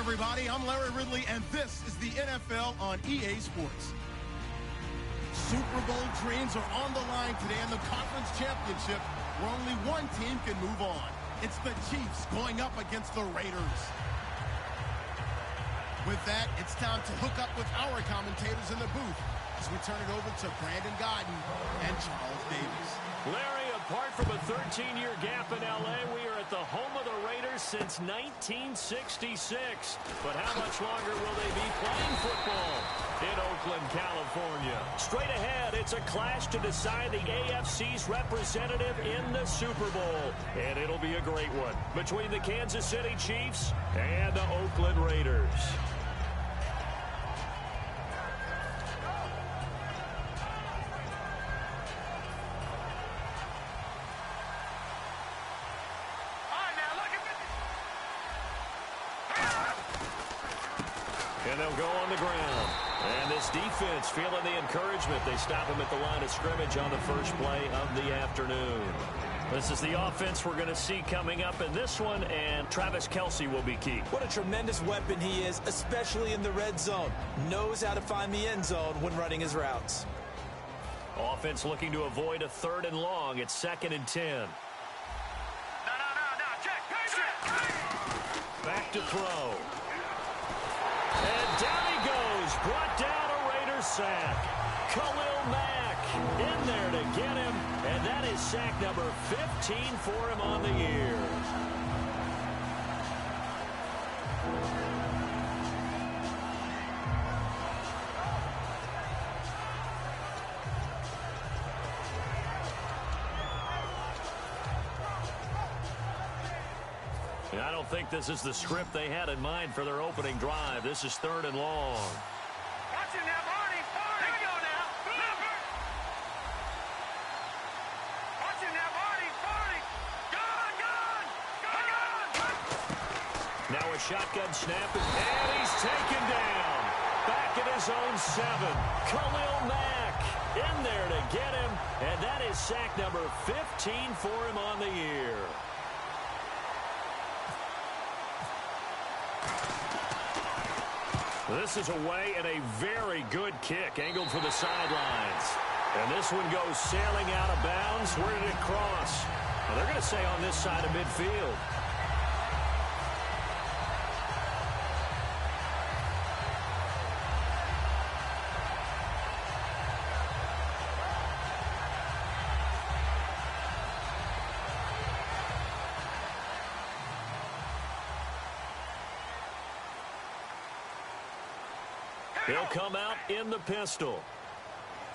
everybody. I'm Larry Ridley, and this is the NFL on EA Sports. Super Bowl dreams are on the line today in the conference championship, where only one team can move on. It's the Chiefs going up against the Raiders. With that, it's time to hook up with our commentators in the booth as we turn it over to Brandon Godden and Charles Davis. Larry, apart from a 13-year gap in L.A., we are at the home of the Raiders since 1966. But how much longer will they be playing football in Oakland, California? Straight ahead, it's a clash to decide the AFC's representative in the Super Bowl. And it'll be a great one between the Kansas City Chiefs and the Oakland Raiders. And they'll go on the ground. And this defense feeling the encouragement. They stop him at the line of scrimmage on the first play of the afternoon. This is the offense we're going to see coming up in this one, and Travis Kelce will be key. What a tremendous weapon he is, especially in the red zone. Knows how to find the end zone when running his routes. Offense looking to avoid a 3rd and long. It's 2nd and 10. Back to throw. And down he goes. Brought down a Raiders sack. Khalil Mack in there to get him. And that is sack number 15 for him on the year. I don't think this is the script they had in mind for their opening drive. This is 3rd and long. Watch it now, Barney. Here we go now. Watch it now, Barney. Gone. Now a shotgun snap, and he's taken down. Back at his own 7. Khalil Mack in there to get him, and that is sack number 15 for him on the year. This is away and a very good kick angled for the sidelines. And this one goes sailing out of bounds. Where did it cross? Well, they're going to say on this side of midfield. He'll come out in the pistol.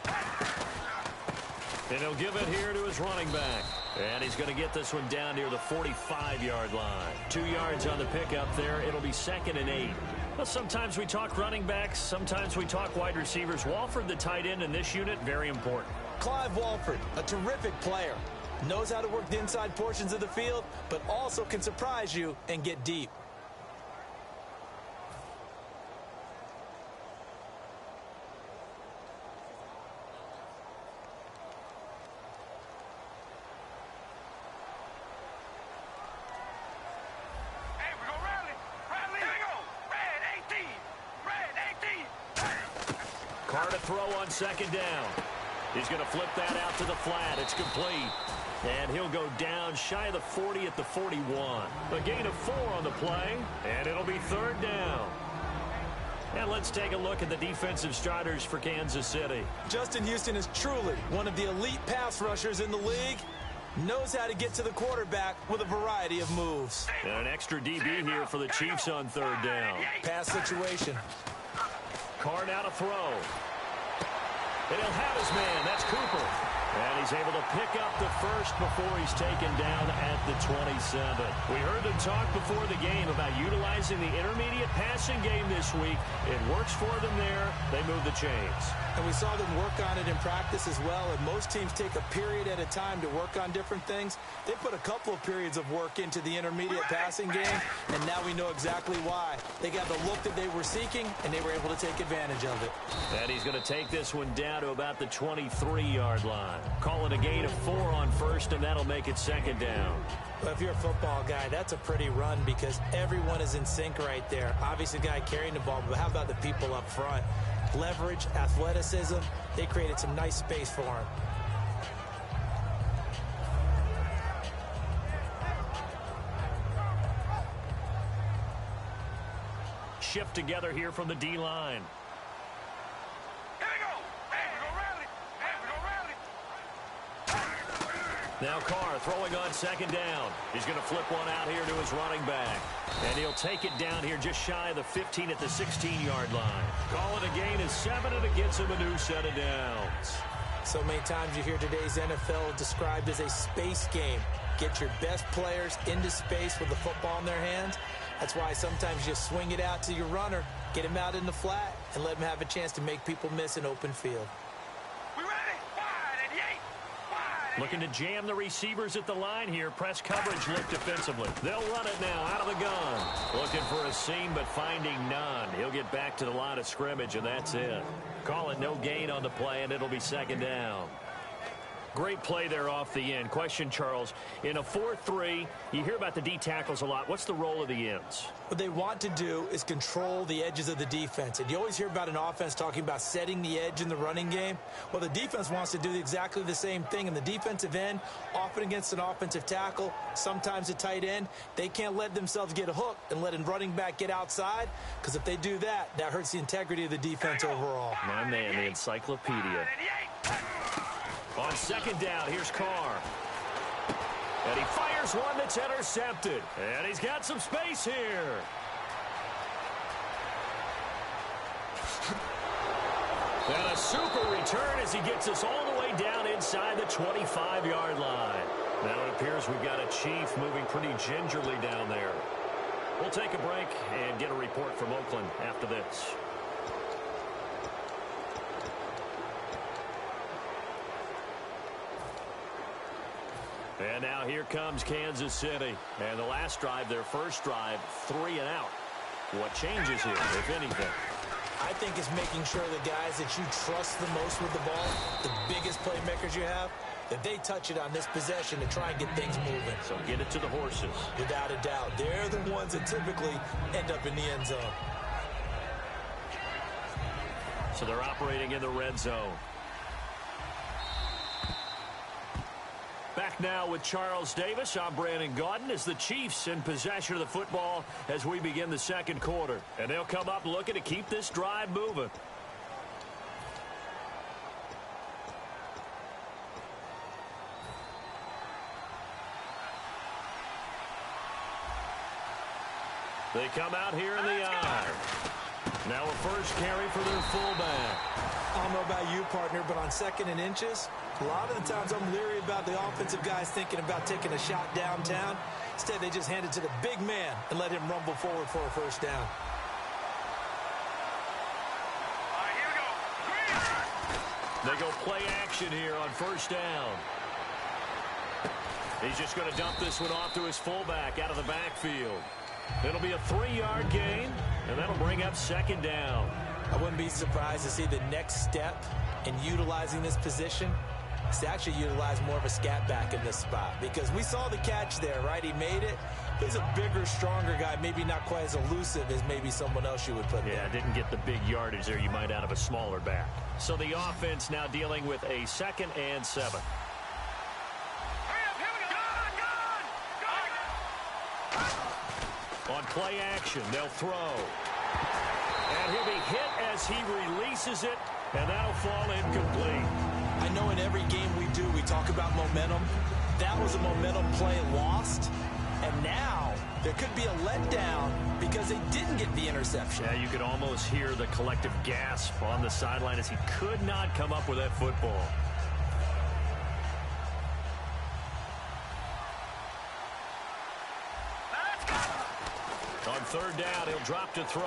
And he'll give it here to his running back. And he's going to get this one down near the 45-yard line. 2 yards on the pickup there. It'll be 2nd and 8. Well, sometimes we talk running backs. Sometimes we talk wide receivers. Walford, the tight end in this unit, very important. Clive Walford, a terrific player. Knows how to work the inside portions of the field, but also can surprise you and get deep. Carr to throw on 2nd down. He's going to flip that out to the flat. It's complete. And he'll go down shy of the 40 at the 41. A gain of 4 on the play, and it'll be 3rd down. And let's take a look at the defensive starters for Kansas City. Justin Houston is truly one of the elite pass rushers in the league. Knows how to get to the quarterback with a variety of moves. And an extra DB here for the Chiefs on 3rd down. Pass situation. Carr now to throw. And he'll have his man. That's Cooper. And he's able to pick up the first before he's taken down at the 27. We heard them talk before the game about utilizing the intermediate passing game this week. It works for them there. They move the chains. And we saw them work on it in practice as well. And most teams take a period at a time to work on different things. They put a couple of periods of work into the intermediate passing game, and now we know exactly why. They got the look that they were seeking, and they were able to take advantage of it. And he's going to take this one down to about the 23-yard line. Call it a gain of 4 on first, and that'll make it second down. Well, if you're a football guy, that's a pretty run because everyone is in sync right there. Obviously, the guy carrying the ball, but how about the people up front? Leverage, athleticism, they created some nice space for him. Shift together here from the D-line. Now Carr throwing on second down. He's going to flip one out here to his running back. And he'll take it down here just shy of the 15 at the 16-yard line. Call it a gain of 7, and it gets him a new set of downs. So many times you hear today's NFL described as a space game. Get your best players into space with the football in their hands. That's why sometimes you swing it out to your runner, get him out in the flat, and let him have a chance to make people miss an open field. Looking to jam the receivers at the line here. Press coverage look defensively. They'll run it now out of the gun. Looking for a seam, but finding none. He'll get back to the line of scrimmage, and that's it. Call it no gain on the play, and it'll be second down. Great play there off the end. Question, Charles, in a 4-3, you hear about the D tackles a lot. What's the role of the ends? What they want to do is control the edges of the defense. And you always hear about an offense talking about setting the edge in the running game. Well, the defense wants to do exactly the same thing. In the defensive end, often against an offensive tackle, sometimes a tight end, they can't let themselves get hooked and let a running back get outside, because if they do that, that hurts the integrity of the defense overall. My man, the encyclopedia. On second down, here's Carr. And he fires one that's intercepted. And he's got some space here. And a super return as he gets us all the way down inside the 25-yard line. Now it appears we've got a Chief moving pretty gingerly down there. We'll take a break and get a report from Oakland after this. And now here comes Kansas City. And the last drive, their first drive, 3 and out. What changes here, if anything? I think it's making sure the guys that you trust the most with the ball, the biggest playmakers you have, that they touch it on this possession to try and get things moving. So get it to the horses. Without a doubt. They're the ones that typically end up in the end zone. So they're operating in the red zone. Back now with Charles Davis. I'm Brandon Gaudin as the Chiefs in possession of the football as we begin the second quarter. And they'll come up looking to keep this drive moving. They come out here in the eye. Now a first carry for their fullback. I don't know about you, partner, but on second and inches, a lot of the times I'm leery about the offensive guys thinking about taking a shot downtown. Instead, they just hand it to the big man and let him rumble forward for a first down. All right, here we go. They go play action here on first down. He's just going to dump this one off to his fullback out of the backfield. It'll be a 3-yard gain, and that'll bring up second down. I wouldn't be surprised to see the next step in utilizing this position is to actually utilize more of a scat back in this spot, because we saw the catch there, right? He made it. He's a bigger, stronger guy, maybe not quite as elusive as maybe someone else you would put there. Yeah, didn't get the big yardage there you might out of a smaller back. So the offense now dealing with a 2nd and 7. On play action, they'll throw. And he'll be hit as he releases it, and that'll fall incomplete. I know in every game we do, we talk about momentum. That was a momentum play lost, and now there could be a letdown because they didn't get the interception. Yeah, you could almost hear the collective gasp on the sideline as he could not come up with that football. On third down, he'll drop to throw.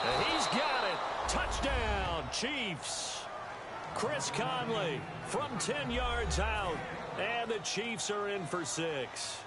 And he's got it. Touchdown, Chiefs. Chris Conley from 10 yards out. And the Chiefs are in for 6.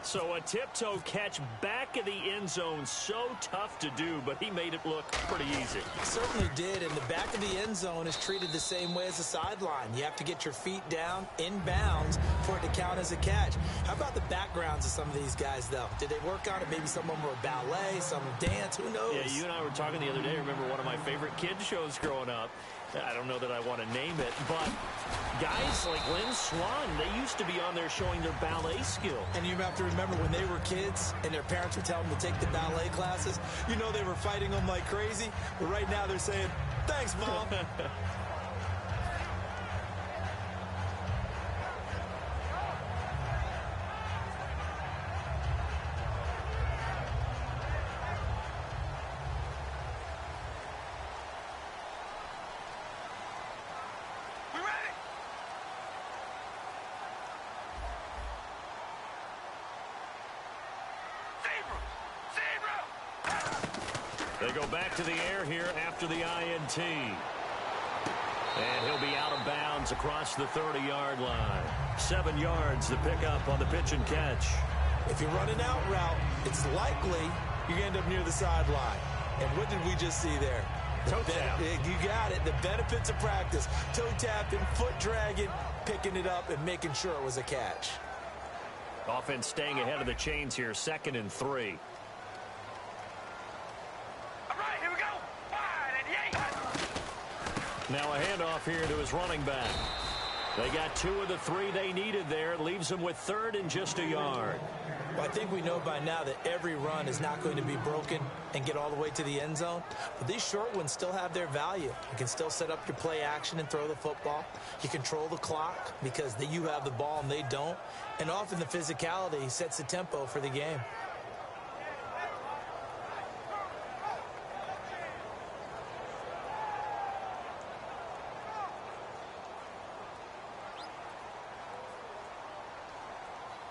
So a tiptoe catch back of the end zone, so tough to do, but he made it look pretty easy. Certainly did, and the back of the end zone is treated the same way as the sideline. You have to get your feet down in bounds for it to count as a catch. How about the backgrounds of some of these guys, though? Did they work on it? Maybe some of them were ballet, some dance, who knows? Yeah, you and I were talking the other day. Remember one of my favorite kids shows growing up? I don't know that I want to name it, but guys like Lynn Swan, they used to be on there showing their ballet skill. And you have to remember when they were kids and their parents would tell them to take the ballet classes, you know they were fighting them like crazy. But right now they're saying, thanks, Mom. They go back to the air here after the INT. And he'll be out of bounds across the 30-yard line. 7 yards the pickup on the pitch and catch. If you run an out route, it's likely you end up near the sideline. And what did we just see there? Toe tap. You got it. The benefits of practice. Toe tapping, foot dragging, picking it up, and making sure it was a catch. Offense staying ahead of the chains here, 2nd and 3. Now a handoff here to his running back. They got 2 of the 3 they needed there. Leaves them with 3rd and just a yard. Well, I think we know by now that every run is not going to be broken and get all the way to the end zone. But these short ones still have their value. You can still set up your play action and throw the football. You control the clock because you have the ball and they don't. And often the physicality sets the tempo for the game.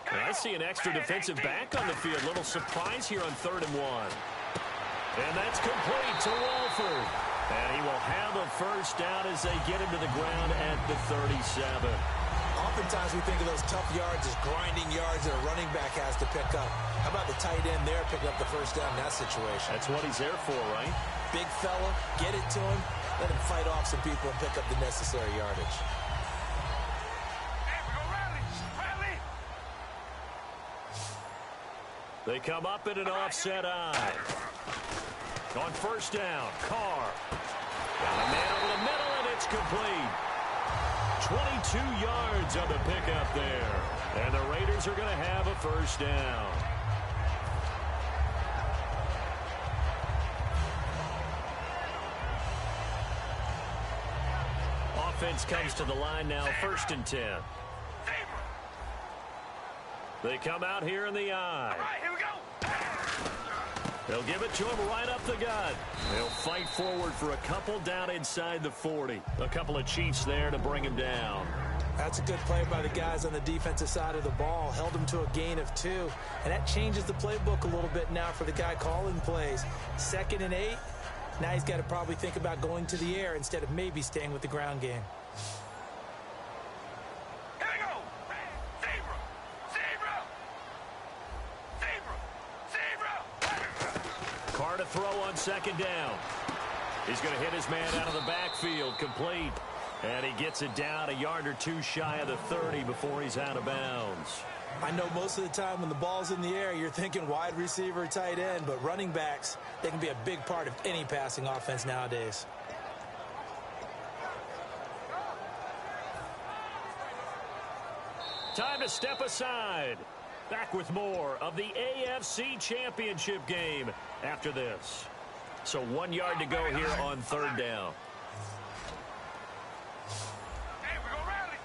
I see an extra defensive back on the field. Little surprise here on 3rd and 1. And that's complete to Walford. And he will have a first down as they get him to the ground at the 37. Oftentimes we think of those tough yards as grinding yards that a running back has to pick up. How about the tight end there picking up the first down in that situation? That's what he's there for, right? Big fella, get it to him, let him fight off some people and pick up the necessary yardage. They come up in an offset eye. On first down, Carr. Got a man over the middle, and it's complete. 22 yards on the pickup there. And the Raiders are going to have a first down. Offense comes to the line now, 1st and 10. They come out here in the eye. All right, here we go. They'll give it to him right up the gut. They'll fight forward for a couple down inside the 40. A couple of Chiefs there to bring him down. That's a good play by the guys on the defensive side of the ball. Held him to a gain of 2. And that changes the playbook a little bit now for the guy calling plays. 2nd and 8. Now he's got to probably think about going to the air instead of maybe staying with the ground game. Carr to throw on 2nd down. He's going to hit his man out of the backfield, complete. And he gets it down a yard or 2 shy of the 30 before he's out of bounds. I know most of the time when the ball's in the air, you're thinking wide receiver, tight end, but running backs, they can be a big part of any passing offense nowadays. Time to step aside. Back with more of the AFC Championship game after this. So 1 yard to go here on 3rd down. Hey, we go rally.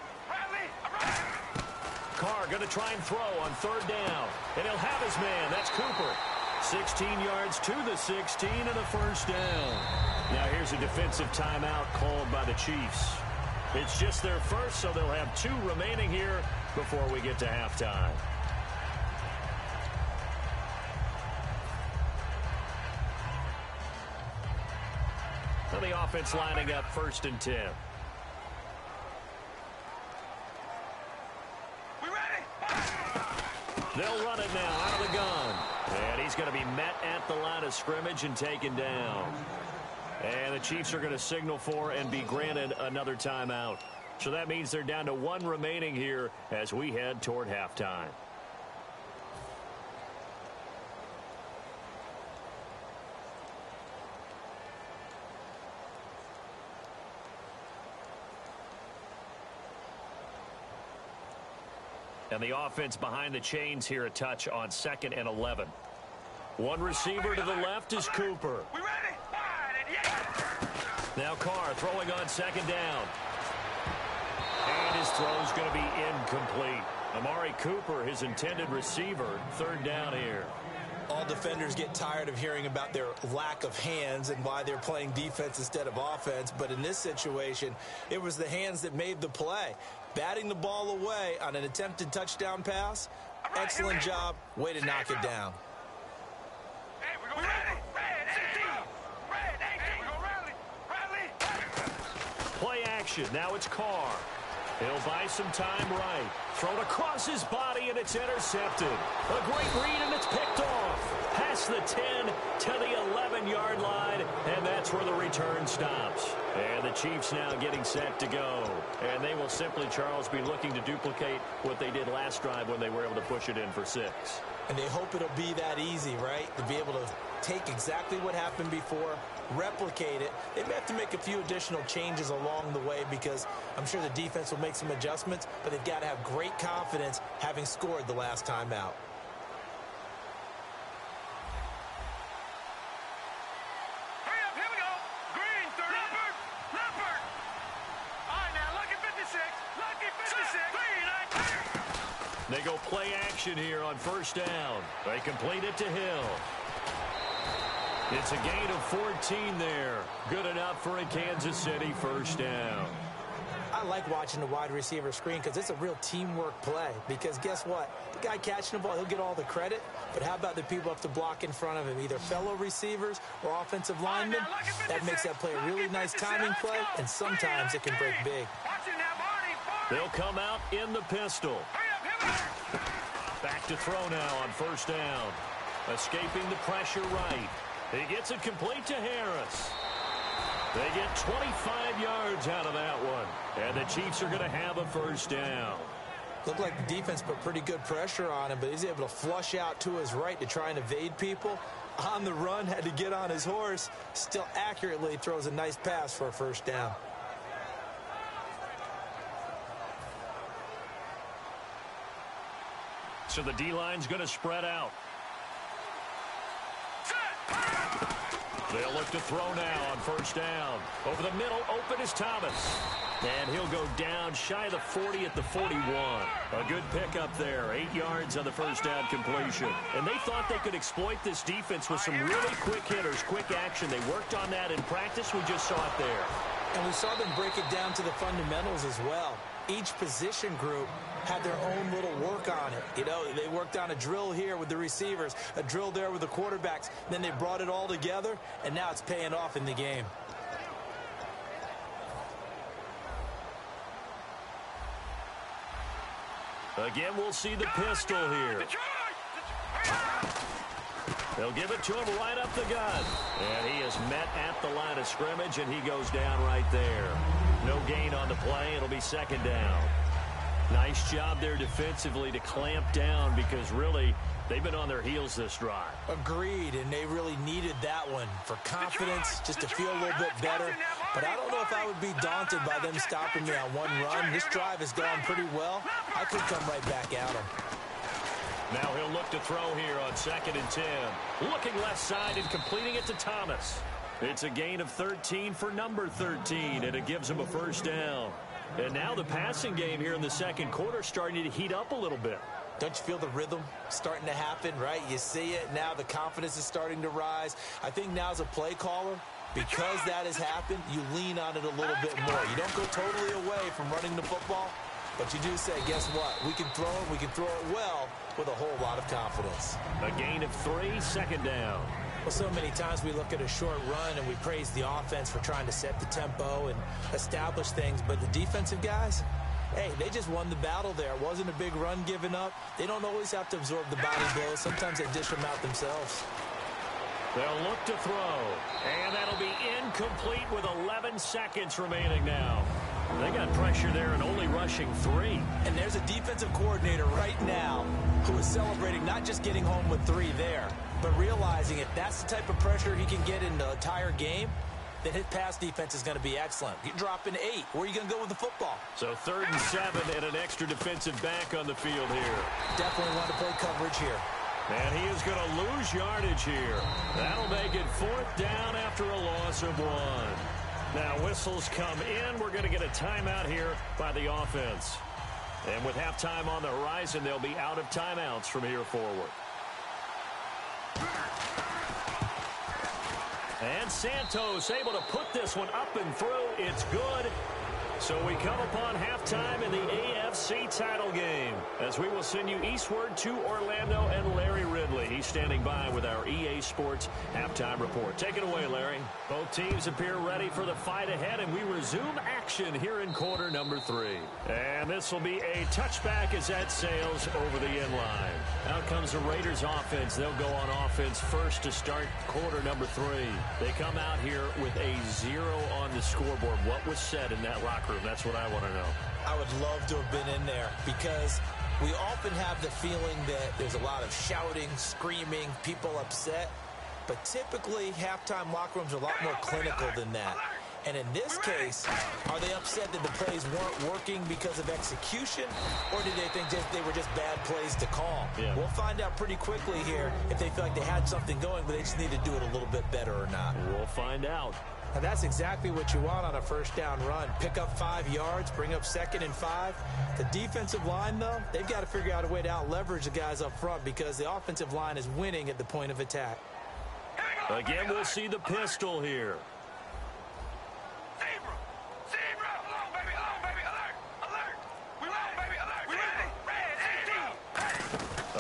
Carr going to try and throw on 3rd down. And he'll have his man. That's Cooper. 16 yards to the 16 and a first down. Now here's a defensive timeout called by the Chiefs. It's just their first, so they'll have 2 remaining here before we get to halftime. So the offense lining up 1st and 10. We ready? They'll run it now out of the gun. And he's going to be met at the line of scrimmage and taken down. And the Chiefs are going to signal for and be granted another timeout. So that means they're down to one remaining here as we head toward halftime. And the offense behind the chains here a touch on 2nd and 11. One receiver to the left is Cooper. We ready? Now Carr throwing on 2nd down. And his throw's going to be incomplete. Amari Cooper, his intended receiver, 3rd down here. All defenders get tired of hearing about their lack of hands and why they're playing defense instead of offense. But in this situation, it was the hands that made the play. Batting the ball away on an attempted touchdown pass. Excellent job. Way to knock it down. Hey, we're going ready. Play action. Now it's Carr. He'll buy some time right. Thrown across his body, and it's intercepted. A great read, and it's picked off. Past the 10 to the 11-yard line, and that's where the return stops. And the Chiefs now getting set to go. And they will simply, Charles, be looking to duplicate what they did last drive when they were able to push it in for 6. And they hope it'll be that easy, right? To be able to take exactly what happened before, replicate it. They may have to make a few additional changes along the way because I'm sure the defense will make some adjustments, but they've got to have great confidence having scored the last time out. Hurry up, here we go. Green, 30. Leopard. All right, now, lucky 56. Lucky 56. They go play action here on 1st down. They complete it to Hill. It's a gain of 14 there. Good enough for a Kansas City 1st down. I like watching the wide receiver screen because it's a real teamwork play. Because guess what? The guy catching the ball, he'll get all the credit. But how about the people up to block in front of him? Either fellow receivers or offensive linemen. That makes that play a really nice timing play, and sometimes it can break big. They'll come out in the pistol. Back to throw now on 1st down. Escaping the pressure right. He gets it complete to Harris. They get 25 yards out of that one. And the Chiefs are going to have a 1st down. Looked like the defense put pretty good pressure on him, but he's able to flush out to his right to try and evade people. On the run, had to get on his horse. Still accurately throws a nice pass for a 1st down. So the D-line's going to spread out. They'll look to throw now on 1st down. Over the middle, open is Thomas. And he'll go down shy of the 40 at the 41. A good pickup there. 8 yards on the 1st down completion. And they thought they could exploit this defense with some really quick hitters, quick action. They worked on that in practice. We just saw it there. And we saw them break it down to the fundamentals as well. Each position group had their own little work on it. You know, they worked on a drill here with the receivers, a drill there with the quarterbacks. Then they brought it all together, and now it's paying off in the game. Again, we'll see the pistol here. They'll give it to him right up the gut. And he is met at the line of scrimmage, and he goes down right there. No gain on the play. It'll be 2nd down. Nice job there defensively to clamp down because really they've been on their heels this drive. Agreed, and they really needed that one for confidence, just to feel a little bit better. But I don't know if I would be daunted by them stopping me on one run. This drive has gone pretty well. I could come right back at them. Now he'll look to throw here on 2nd and 10. Looking left side and completing it to Thomas. It's a gain of 13 for number 13, and it gives him a 1st down. And now the passing game here in the 2nd quarter starting to heat up a little bit. Don't you feel the rhythm starting to happen, right? You see it now. The confidence is starting to rise. I think now as a play caller, because that has happened, you lean on it a little bit more. You don't go totally away from running the football, but you do say, guess what? We can throw it. We can throw it well with a whole lot of confidence. A gain of 3, 2nd down. Well, so many times we look at a short run and we praise the offense for trying to set the tempo and establish things, but the defensive guys, hey, they just won the battle there. It wasn't a big run given up. They don't always have to absorb the body blows. Sometimes they dish them out themselves. They'll look to throw. And that'll be incomplete with 11 seconds remaining now. They got pressure there and only rushing 3. And there's a defensive coordinator right now who is celebrating not just getting home with 3 there, but realizing if that's the type of pressure he can get in the entire game, then his pass defense is going to be excellent. You're dropping 8. Where are you going to go with the football? So 3rd and 7 and an extra defensive back on the field here. Definitely want to play coverage here. And he is going to lose yardage here. That'll make it 4th down after a loss of 1. Now whistles come in. We're going to get a timeout here by the offense. And with halftime on the horizon, they'll be out of timeouts from here forward. And Santos able to put this one up and through. It's good. So we come upon halftime in the AFC title game as we will send you eastward to Orlando and Larry Ridley. He's standing by with our EA Sports halftime report. Take it away, Larry. Both teams appear ready for the fight ahead, and we resume action here in quarter number 3. And this will be a touchback as that sails over the end line. Out comes the Raiders offense. They'll go on offense first to start quarter number 3. They come out here with a 0 on the scoreboard. What was said in that locker room? That's what I want to know. I would love to have been in there because we often have the feeling that there's a lot of shouting, screaming, people upset. But typically, halftime locker rooms are a lot more clinical than that. And in this case, are they upset that the plays weren't working because of execution, or did they think they were just bad plays to call? Yeah. We'll find out pretty quickly here if they feel like they had something going, but they just need to do it a little bit better or not. We'll find out. And that's exactly what you want on a first down run. Pick up 5 yards, bring up 2nd and 5. The defensive line, though, they've got to figure out a way to out-leverage the guys up front because the offensive line is winning at the point of attack. Again, we'll see the pistol here.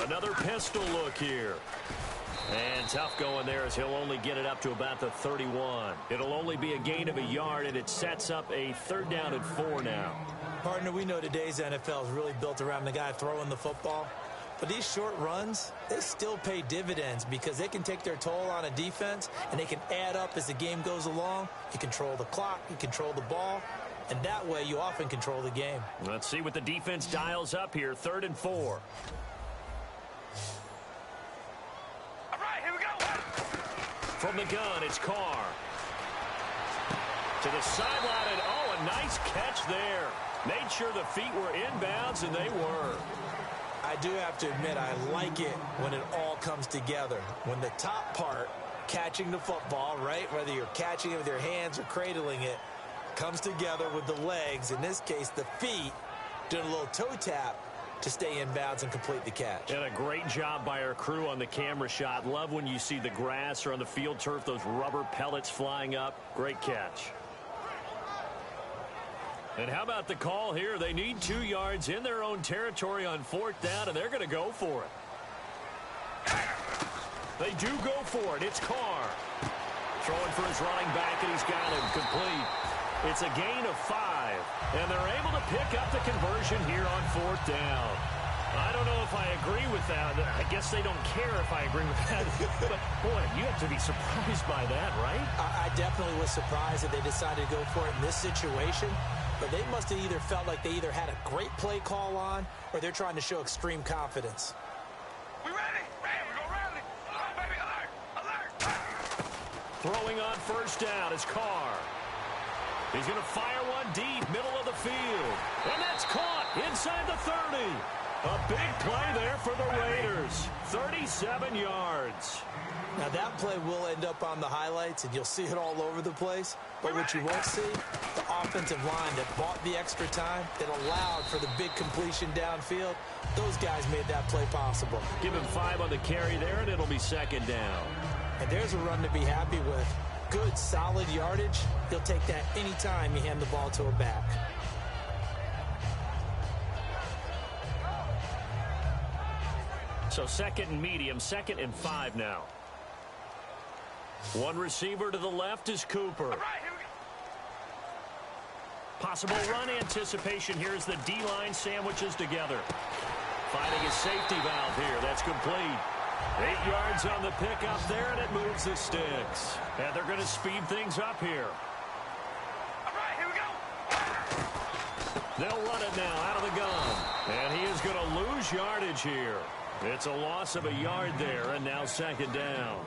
Another pistol look here. And tough going there as he'll only get it up to about the 31. It'll only be a gain of a yard, and it sets up a 3rd down and 4 now. Partner, we know today's NFL is really built around the guy throwing the football. But these short runs, they still pay dividends because they can take their toll on a defense, and they can add up as the game goes along. You control the clock, you control the ball, and that way you often control the game. Let's see what the defense dials up here. 3rd and 4. From the gun, it's Carr. To the sideline, and oh, a nice catch there. Made sure the feet were inbounds, and they were. I do have to admit, I like it when it all comes together. When the top part, catching the football, right, whether you're catching it with your hands or cradling it, comes together with the legs, in this case, the feet, doing a little toe tap to stay in bounds and complete the catch. And a great job by our crew on the camera shot. Love when you see the grass or on the field turf, those rubber pellets flying up. Great catch. And how about the call here? They need 2 yards in their own territory on 4th down, and they're going to go for it. They do go for it. It's Carr. Throwing for his running back, and he's got him complete. It's a gain of 5, and they're able to pick up the conversion here on 4th down. I don't know if I agree with that. I guess they don't care if I agree with that. But, boy, you have to be surprised by that, right? I definitely was surprised that they decided to go for it in this situation. But they must have either felt like they either had a great play call on or they're trying to show extreme confidence. We ready? Ready. We're going to rally. Alert, baby. Alert. Alert. Throwing on 1st down is Carr. He's going to fire one deep, middle of the field. And that's caught inside the 30. A big play there for the Raiders. 37 yards. Now, that play will end up on the highlights, and you'll see it all over the place. But what you won't see, the offensive line that bought the extra time, that allowed for the big completion downfield, those guys made that play possible. Give him 5 on the carry there, and it'll be 2nd down. And there's a run to be happy with. Good, solid yardage. He'll take that anytime you hand the ball to a back. So 2nd and medium, 2nd and 5 now. One receiver to the left is Cooper. Possible run anticipation here as the D-line sandwiches together. Finding a safety valve here. That's complete. 8 yards on the pickup there, and it moves the sticks. And they're going to speed things up here. All right, here we go. They'll run it now out of the gun. And he is going to lose yardage here. It's a loss of a yard there, and now second down.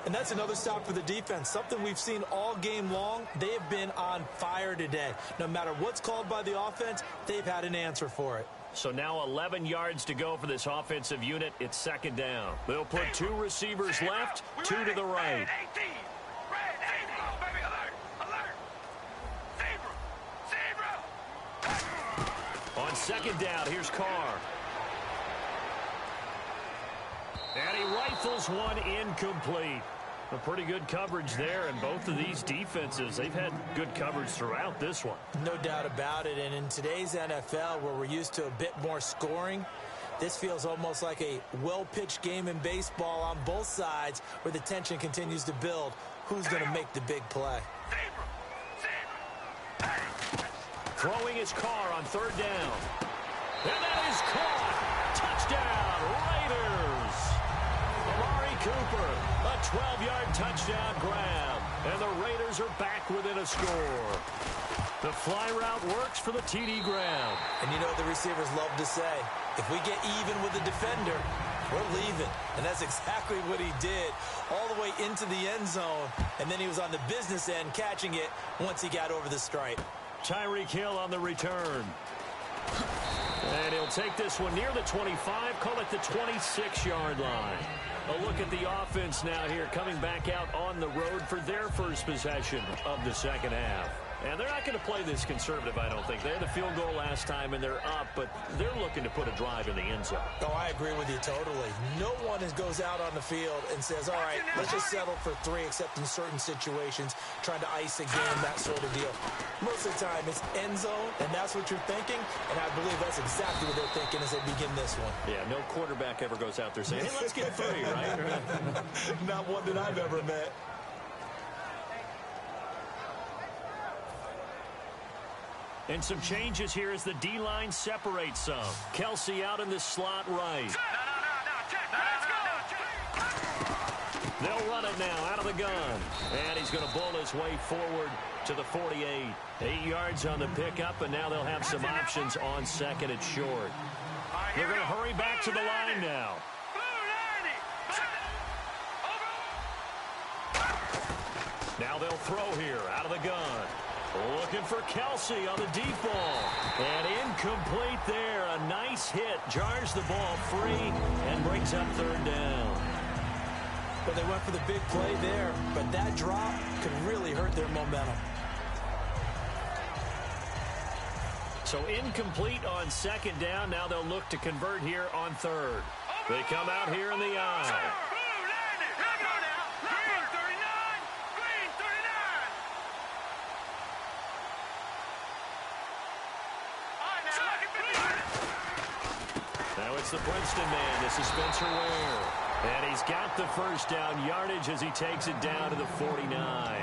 And that's another stop for the defense, something we've seen all game long. They have been on fire today. No matter what's called by the offense, they've had an answer for it. So now 11 yards to go for this offensive unit. It's second down. They'll put 2 receivers left, 2 to the right. On second down, here's Carr. And he rifles one incomplete. A pretty good coverage there, and both of these defenses, they've had good coverage throughout this one. No doubt about it, and in today's NFL, where we're used to a bit more scoring, this feels almost like a well-pitched game in baseball on both sides, where the tension continues to build. Who's going to make the big play? Throwing his Carr on third down. And that is caught. Touchdown, Raiders. Amari Cooper, a 12-yard touchdown grab. And the Raiders are back within a score. The fly route works for the TD grab. And you know what the receivers love to say? If we get even with the defender, we're leaving. And that's exactly what he did, all the way into the end zone. And then he was on the business end catching it once he got over the stripe. Tyreek Hill on the return. And he'll take this one near the 25, call it the 26-yard line. A look at the offense now here, coming back out on the road for their first possession of the second half. And they're not going to play this conservative, I don't think. They had a field goal last time, and they're up, but they're looking to put a drive in the end zone. Oh, I agree with you totally. No one goes out on the field and says, all right, let's just settle for 3, except in certain situations, trying to ice a game, that sort of deal. Most of the time, it's end zone, and that's what you're thinking, and I believe that's exactly what they're thinking as they begin this one. Yeah, no quarterback ever goes out there saying, hey, let's get 3, right? Not one that I've ever met. And some changes here as the D-line separates some. Kelsey out in the slot right. They'll run it now out of the gun. And he's going to bull his way forward to the 48. 8 yards on the pickup, and now they'll have some options on second and short. They're going to hurry back to the line now. Now they'll throw here out of the gun. Looking for Kelsey on the deep ball. And incomplete there. A nice hit. Jars the ball free and brings up third down. Well, they went for the big play there, but that drop could really hurt their momentum. So incomplete on second down. Now they'll look to convert here on third. They come out here in the eye. Now it's the Princeton man. This is Spencer Ware. And he's got the first down yardage as he takes it down to the 49. I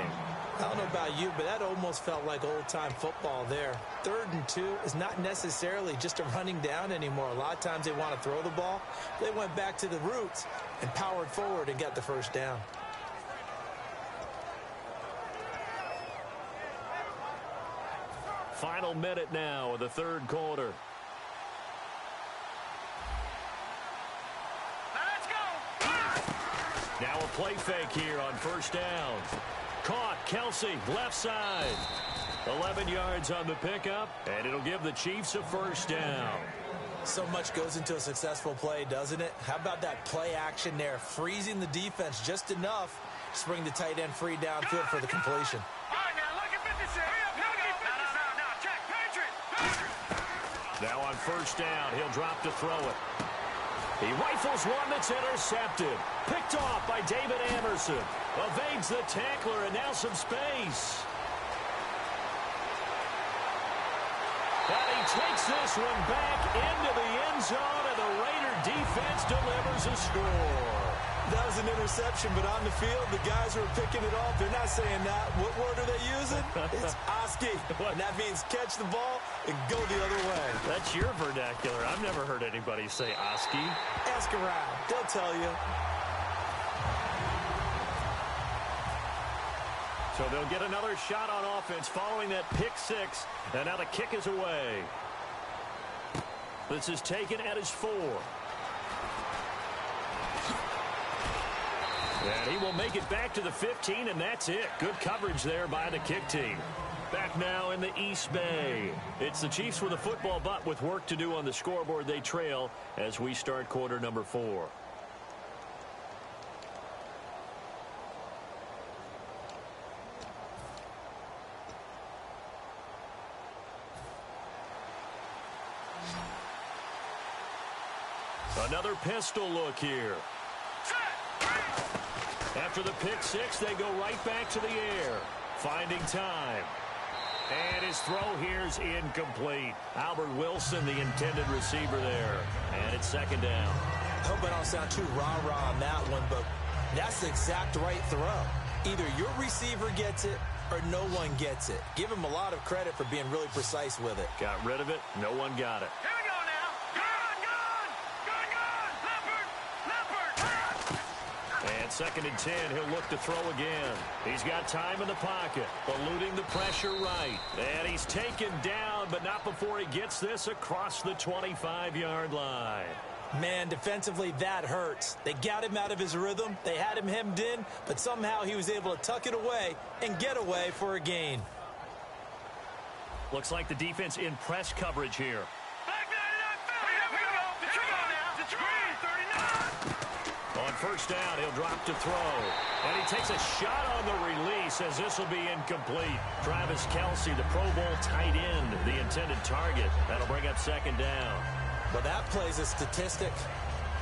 don't know about you, but that almost felt like old-time football there. 3rd and 2 is not necessarily just a running down anymore. A lot of times they want to throw the ball. They went back to the roots and powered forward and got the first down. Final minute now of the third quarter. Now a play fake here on first down. Caught, Kelsey, left side. 11 yards on the pickup, and it'll give the Chiefs a first down. So much goes into a successful play, doesn't it? How about that play action there, freezing the defense just enough to bring the tight end free downfield for the completion. Now on first down, he'll drop to throw it. He rifles one that's intercepted. Picked off by David Anderson. Evades the tackler, and now some space. And he takes this one back into the end zone, and the Raider defense delivers a score. That was an interception, but on the field, the guys who are picking it off, they're not saying that. What word are they using? It's Oski. And that means catch the ball and go the other way. That's your vernacular. I've never heard anybody say Oski. Ask around. They'll tell you. So they'll get another shot on offense following that pick six. And now the kick is away. This is taken at his 4. And he will make it back to the 15, and that's it. Good coverage there by the kick team. Back now in the East Bay. It's the Chiefs with a football, but with work to do on the scoreboard, they trail as we start quarter number 4. Another pistol look here. After the pick six, they go right back to the air. Finding time. And his throw here's incomplete. Albert Wilson, the intended receiver there. And it's second down. I hope I don't sound too rah-rah on that one, but that's the exact right throw. Either your receiver gets it or no one gets it. Give him a lot of credit for being really precise with it. Got rid of it. No one got it. Here we go now. Leopard. And second and 10, he'll look to throw again. He's got time in the pocket, eluding the pressure right. And he's taken down, but not before he gets this across the 25-yard line. Man, defensively, that hurts. They got him out of his rhythm. They had him hemmed in, but somehow he was able to tuck it away and get away for a gain. Looks like the defense in press coverage here. On first down, he'll drop to throw. And he takes a shot on the release as this will be incomplete. Travis Kelce, the Pro Bowl tight end, the intended target. That'll bring up second down. Well, that plays a statistic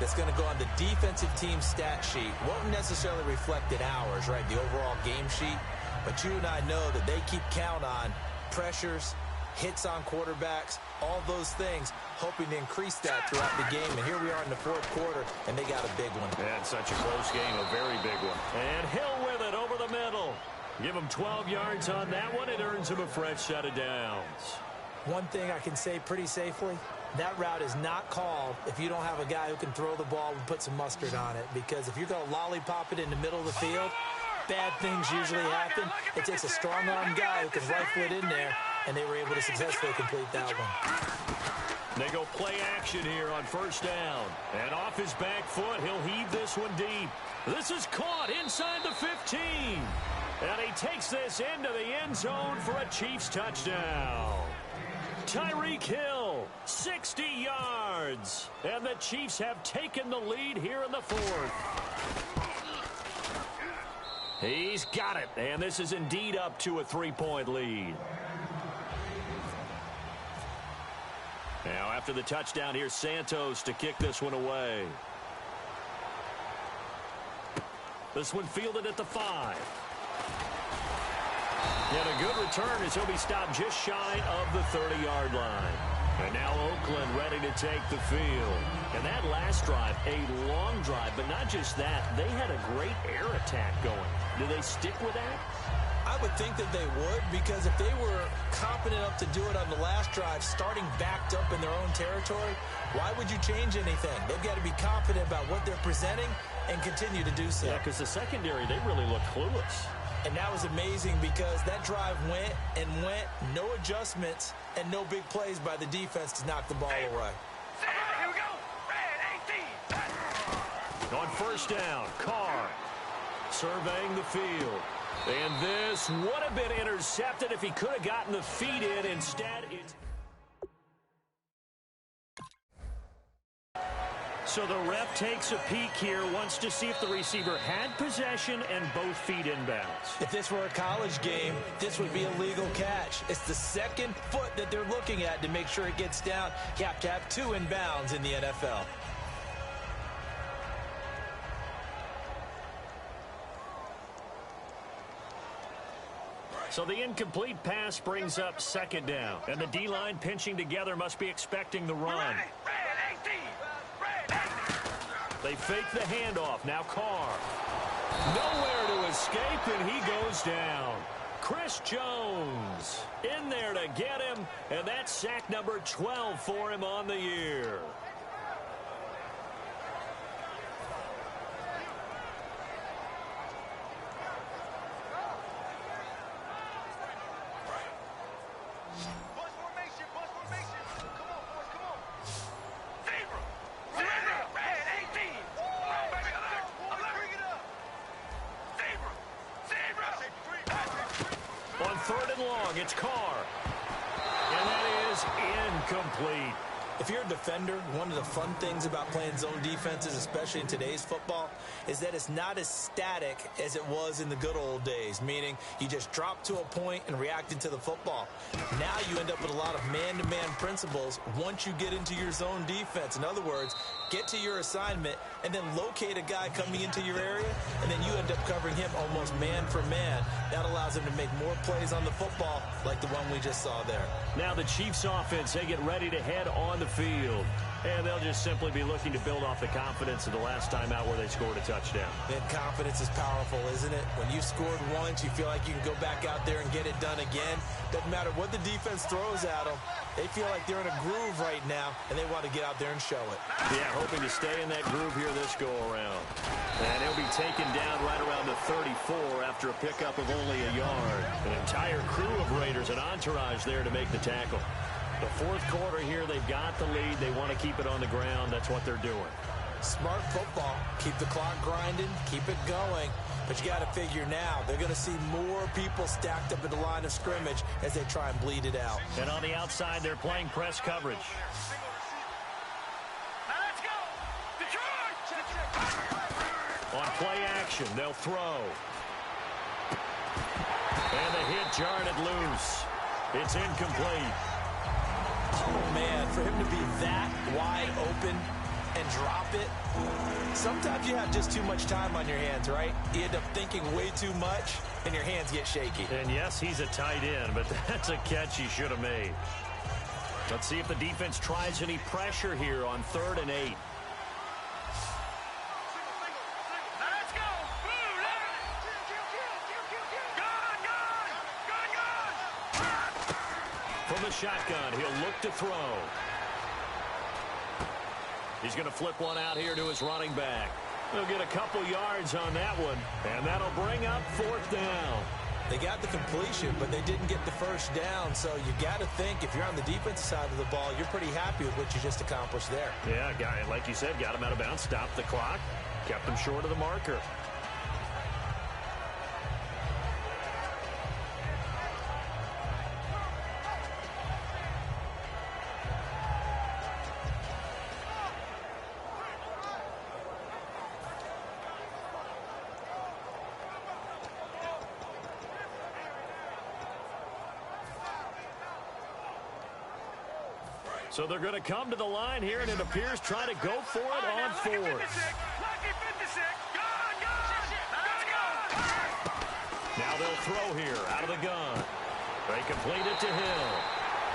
that's going to go on the defensive team stat sheet. Won't necessarily reflect in ours, right, the overall game sheet. But you and I know that they keep count on pressures, hits on quarterbacks, all those things, hoping to increase that throughout the game. And here we are in the fourth quarter, and they got a big one. And such a close game, a very big one. And Hill with it over the middle. Give him 12 yards on that one. It earns him a fresh set of downs. One thing I can say pretty safely, that route is not called if you don't have a guy who can throw the ball and put some mustard on it. Because if you're going to lollipop it in the middle of the field, bad things usually happen. It takes a strong-arm guy who can rifle it in there, and they were able to successfully complete that one. They go play action here on first down. And off his back foot, he'll heave this one deep. This is caught inside the 15. And he takes this into the end zone for a Chiefs touchdown. Tyreek Hill, 60 yards. And the Chiefs have taken the lead here in the fourth. He's got it. And this is indeed up to a 3-point lead. Now, after the touchdown, here's Santos to kick this one away. This one fielded at the 5. And a good return as he'll be stopped just shy of the 30-yard line. And now Oakland ready to take the field. And that last drive, a long drive, but not just that. They had a great air attack going. Do they stick with that? I would think that they would, because if they were confident enough to do it on the last drive, starting backed up in their own territory, why would you change anything? They've got to be confident about what they're presenting and continue to do so. Yeah, because the secondary, they really looked clueless. And that was amazing because that drive went and went, no adjustments, and no big plays by the defense to knock the ball away. Here we go. Red 18. On first down, Carr surveying the field. And this would have been intercepted if he could have gotten the feet in. Instead, it's... So the ref takes a peek here, wants to see if the receiver had possession and both feet inbounds. If this were a college game, this would be a legal catch. It's the second foot that they're looking at to make sure it gets down. You have to have 2 inbounds in the NFL. So the incomplete pass brings up second down. And the D-line pinching together must be expecting the run. Red 18. Red 18. They fake the handoff. Now Carr. Nowhere to escape, and he goes down. Chris Jones in there to get him, and that's sack number 12 for him on the year. It's Carr. And that is incomplete. If you're a defender, one of the fun things about playing zone defenses, especially in today's football, is that it's not as static as it was in the good old days, meaning you just drop to a point and react into the football. Now you end up with a lot of man-to-man principles once you get into your zone defense. In other words, get to your assignment and then locate a guy coming into your area, and then you end up covering him almost man for man. That allows him to make more plays on the football like the one we just saw there. Now the Chiefs offense, they get ready to head on the field. And they'll just simply be looking to build off the confidence of the last time out where they scored a touchdown. And confidence is powerful, isn't it? When you scored once, you feel like you can go back out there and get it done again. Doesn't matter what the defense throws at them. They feel like they're in a groove right now, and they want to get out there and show it. Yeah, hoping to stay in that groove here this go-around. And he'll be taken down right around the 34 after a pickup of only a yard. An entire crew of Raiders, an entourage there to make the tackle. The fourth quarter here, they've got the lead. They want to keep it on the ground. That's what they're doing. Smart football. Keep the clock grinding. Keep it going. But you got to figure now, they're going to see more people stacked up at the line of scrimmage as they try and bleed it out. And on the outside, they're playing press coverage. Now let's go. Detroit. On play action, they'll throw. And the hit jarred it loose. It's incomplete. Oh, man, for him to be that wide open and drop it, sometimes you have just too much time on your hands, right? You end up thinking way too much, and your hands get shaky. And, yes, he's a tight end, but that's a catch he should have made. Let's see if the defense tries any pressure here on 3rd and 8. From the shotgun, he'll look to throw. He's going to flip one out here to his running back. He'll get a couple yards on that one, and that'll bring up 4th down. They got the completion, but they didn't get the first down, so you got to think if you're on the defensive side of the ball, you're pretty happy with what you just accomplished there. Yeah, guy, like you said, got him out of bounds, stopped the clock, kept him short of the marker. So they're going to come to the line here, and it appears try to go for it on 4th. Now they'll throw here out of the gun. They complete it to Hill.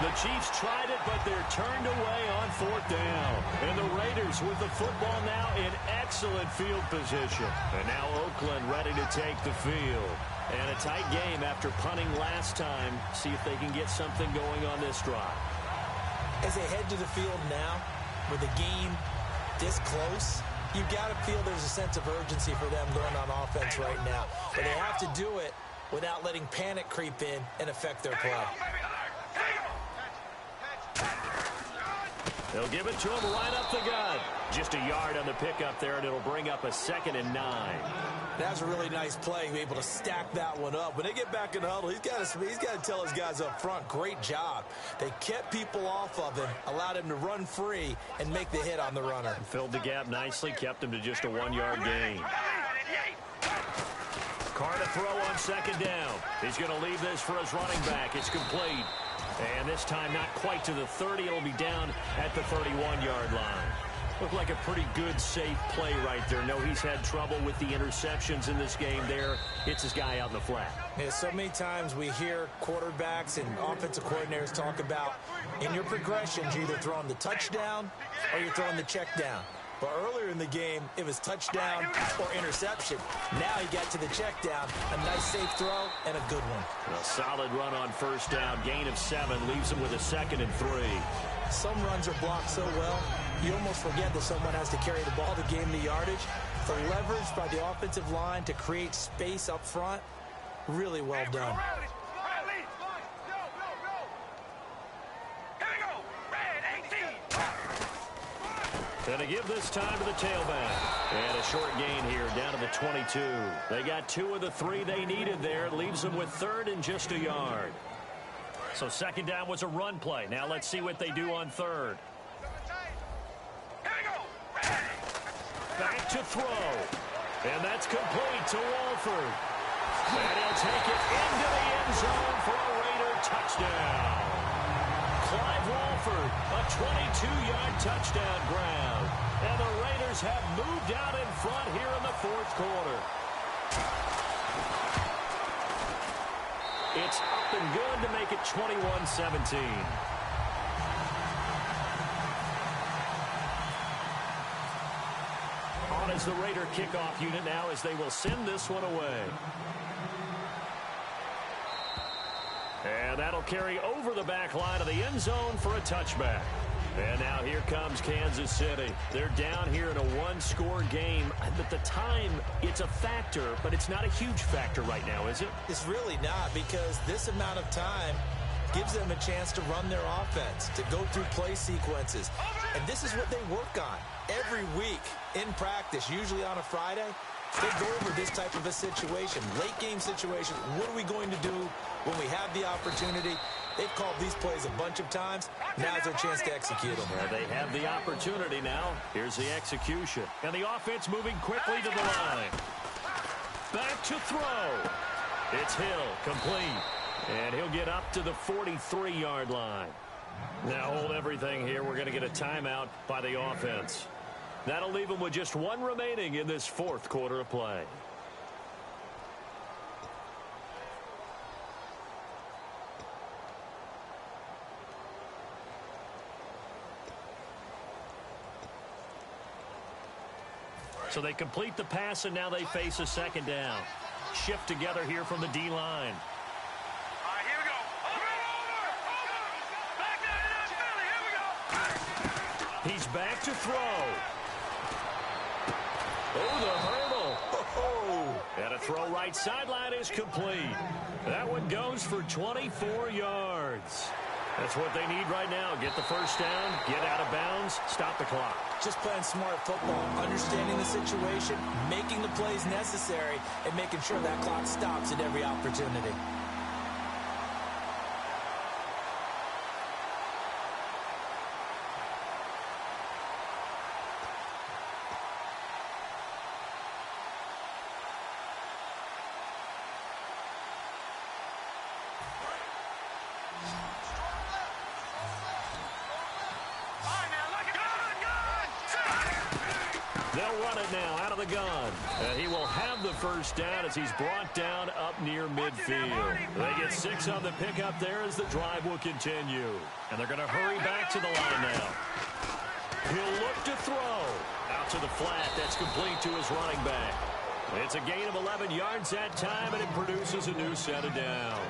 The Chiefs tried it, but they're turned away on 4th down. And the Raiders with the football now in excellent field position. And now Oakland ready to take the field. And a tight game after punting last time. See if they can get something going on this drive. As they head to the field now, with the game this close, you've got to feel there's a sense of urgency for them going on offense right now. But they have to do it without letting panic creep in and affect their play. They'll give it to him right up the gut. Just a yard on the pickup there, and it'll bring up a 2nd and 9. That's a really nice play, be able to stack that one up. When they get back in the huddle, he's got to tell his guys up front, great job. They kept people off of him, allowed him to run free, and make the hit on the runner. Filled the gap nicely, kept him to just a 1-yard gain. Carr to throw on 2nd down. He's going to leave this for his running back. It's complete. And this time not quite to the 30. It'll be down at the 31-yard line. Looked like a pretty good, safe play right there. No, he's had trouble with the interceptions in this game there. Hits his guy out in the flat. Yeah, so many times we hear quarterbacks and offensive coordinators talk about in your progressions, you're either throwing the touchdown or you're throwing the check down. But earlier in the game, it was touchdown or interception. Now he got to the check down. A nice safe throw and a good one. A solid run on first down. Gain of 7 leaves him with a 2nd and 3. Some runs are blocked so well, you almost forget that someone has to carry the ball to gain the yardage. The leverage by the offensive line to create space up front, really well done. And to give this time to the tailback. And a short gain here down to the 22. They got 2 of the 3 they needed there. Leaves them with 3rd and just a yard. So 2nd down was a run play. Now let's see what they do on 3rd. Back to throw. And that's complete to Walford. And he'll take it into the end zone for a Raider touchdown. Clive Walford, a 22-yard touchdown grab. And the Raiders have moved out in front here in the 4th quarter. It's up and good to make it 21-17. On as the Raider kickoff unit now as they will send this one away. And that'll carry over the back line of the end zone for a touchback. And now here comes Kansas City. They're down here in a 1-score game. At the time, it's a factor, but it's not a huge factor right now, is it? It's really not, because this amount of time gives them a chance to run their offense, to go through play sequences. And this is what they work on every week in practice, usually on a Friday. They go over this type of a situation, late game situation. What are we going to do when we have the opportunity? They've called these plays a bunch of times. Now's their chance to execute them. Well, they have the opportunity now. Here's the execution. And the offense moving quickly to the line. Back to throw. It's Hill, complete. And he'll get up to the 43-yard line. Now hold everything here. We're going to get a timeout by the offense. That'll leave them with just 1 remaining in this 4th quarter of play. So they complete the pass, and now they face a 2nd down. Shift together here from the D-line. Here we go. Back down to Philly. Here we go. He's back to throw. Oh, the hurdle. And a throw right sideline is complete. That one goes for 24 yards. That's what they need right now. Get the first down, get out of bounds, stop the clock. Just playing smart football, understanding the situation, making the plays necessary, and making sure that clock stops at every opportunity. They'll run it now out of the gun. He will have the first down as he's brought down up near midfield. They get 6 on the pickup there as the drive will continue. And they're going to hurry back to the line now. He'll look to throw. Out to the flat. That's complete to his running back. It's a gain of 11 yards that time, and it produces a new set of downs.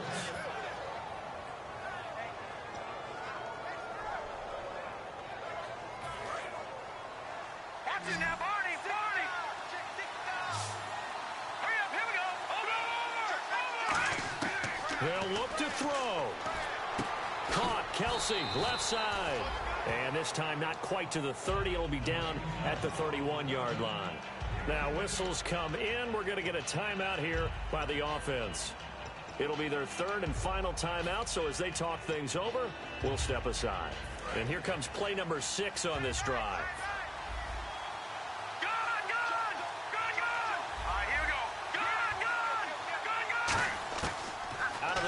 Now, Barney. Hurry up, here we go. They'll look to throw. Caught, Kelsey, left side. And this time not quite to the 30. It'll be down at the 31-yard line. Now whistles come in. We're going to get a timeout here by the offense. It'll be their 3rd and final timeout, so as they talk things over, we'll step aside. And here comes play number 6 on this drive.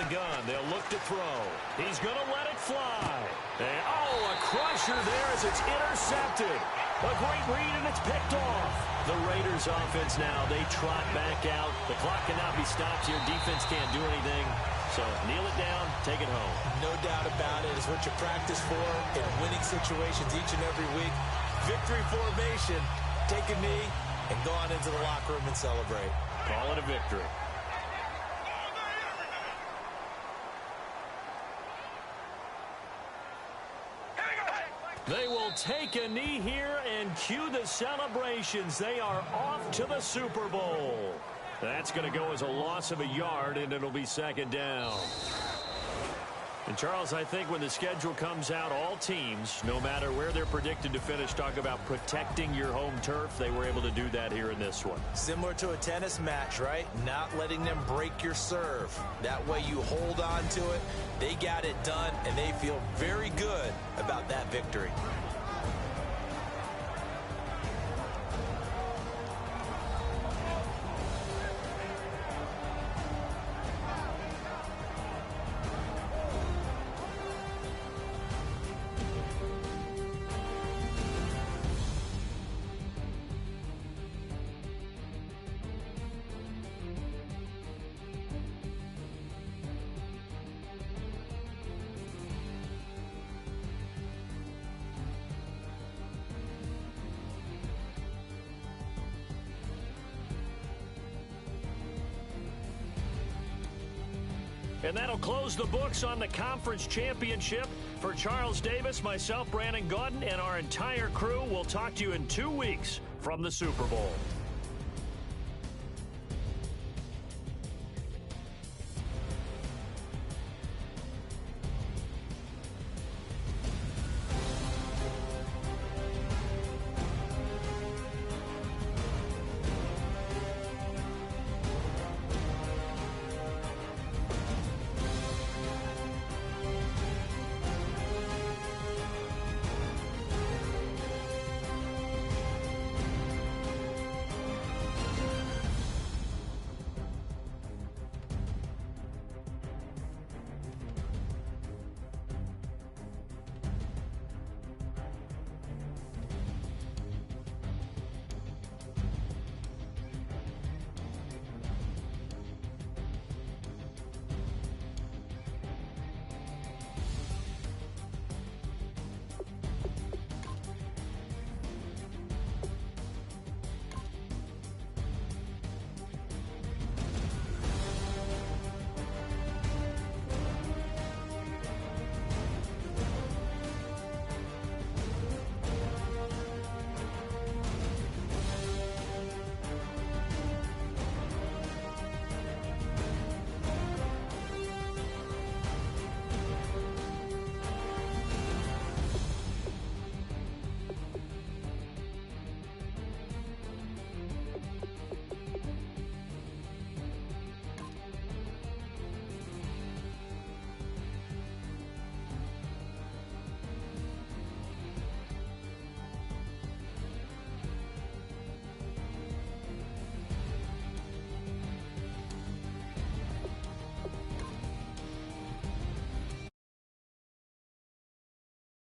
Gun. They'll look to throw. He's going to let it fly. And, a crusher there as it's intercepted. A great read, and it's picked off. The Raiders offense now, they trot back out. The clock cannot be stopped here. Defense can't do anything. So kneel it down, take it home. No doubt about it. It's what you practice for in winning situations each and every week. victory formation, take a knee, and go on into the locker room and celebrate. Call it a victory. They will take a knee here and cue the celebrations. They are off to the Super Bowl. That's going to go as a loss of a yard, and it'll be second down. And, Charles, I think when the schedule comes out, all teams, no matter where they're predicted to finish, talk about protecting your home turf. They were able to do that here in this one. Similar to a tennis match, right? Not letting them break your serve. That way you hold on to it. They got it done, and they feel very good about that victory. And that'll close the books on the conference championship. For Charles Davis, myself, Brandon Gaudin, and our entire crew, we'll talk to you in 2 weeks from the Super Bowl.